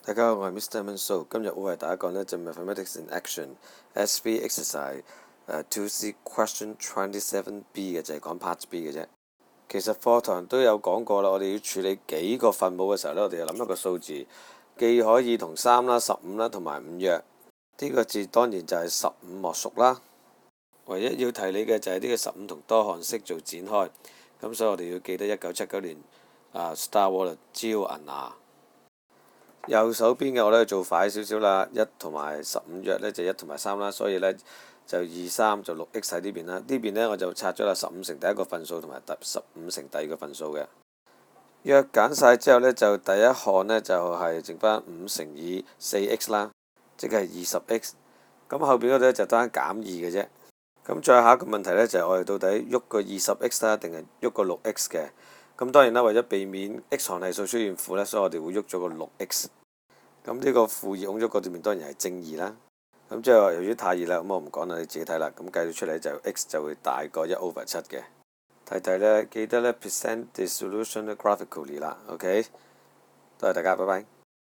大家好，我係 Mr. Manso， 今日會為大家講呢就 Mathematics in Action SV Exercise Ex2C Q27 B 嘅，就係講 Part B 嘅啫。其實課堂都有講過啦，我哋要處理幾個分母嘅時候呢，我哋就諗一個數字，既可以同3啦、15啦同埋5約。呢個字當然就係15莫屬啦。唯一要提你嘅就係呢個15同多項式做展開，咁所以我哋要記得1979年Star Wars 招銀牙。右手邊嘅我呢做快少少啦，1同埋15約呢就1同埋3啦，所以呢就2、3就6x 喺呢邊啦。呢邊呢我就拆咗啦15乘第一個份數同埋15乘第二個份數嘅。約揀晒之後呢，就第一項呢就係剩翻5乘以 4x 啦，即係20x。咁後邊嗰度就單減2嘅啫。咁再下一個問題呢，就係我哋到底喐個20x 啦，定係喐個6x嘅？咁當然啦，為咗避免 x 行係數出現負呢，所以我哋會喐咗個6x。咁呢個負2拱咗個對面當然係正2啦。咁即係話由於太熱啦，咁我唔講啦，你自己睇啦。咁計到出嚟就 x 就會大過1/7嘅。提提呢，記得呢 present the solution graphically 啦。OK，多謝大家，拜拜。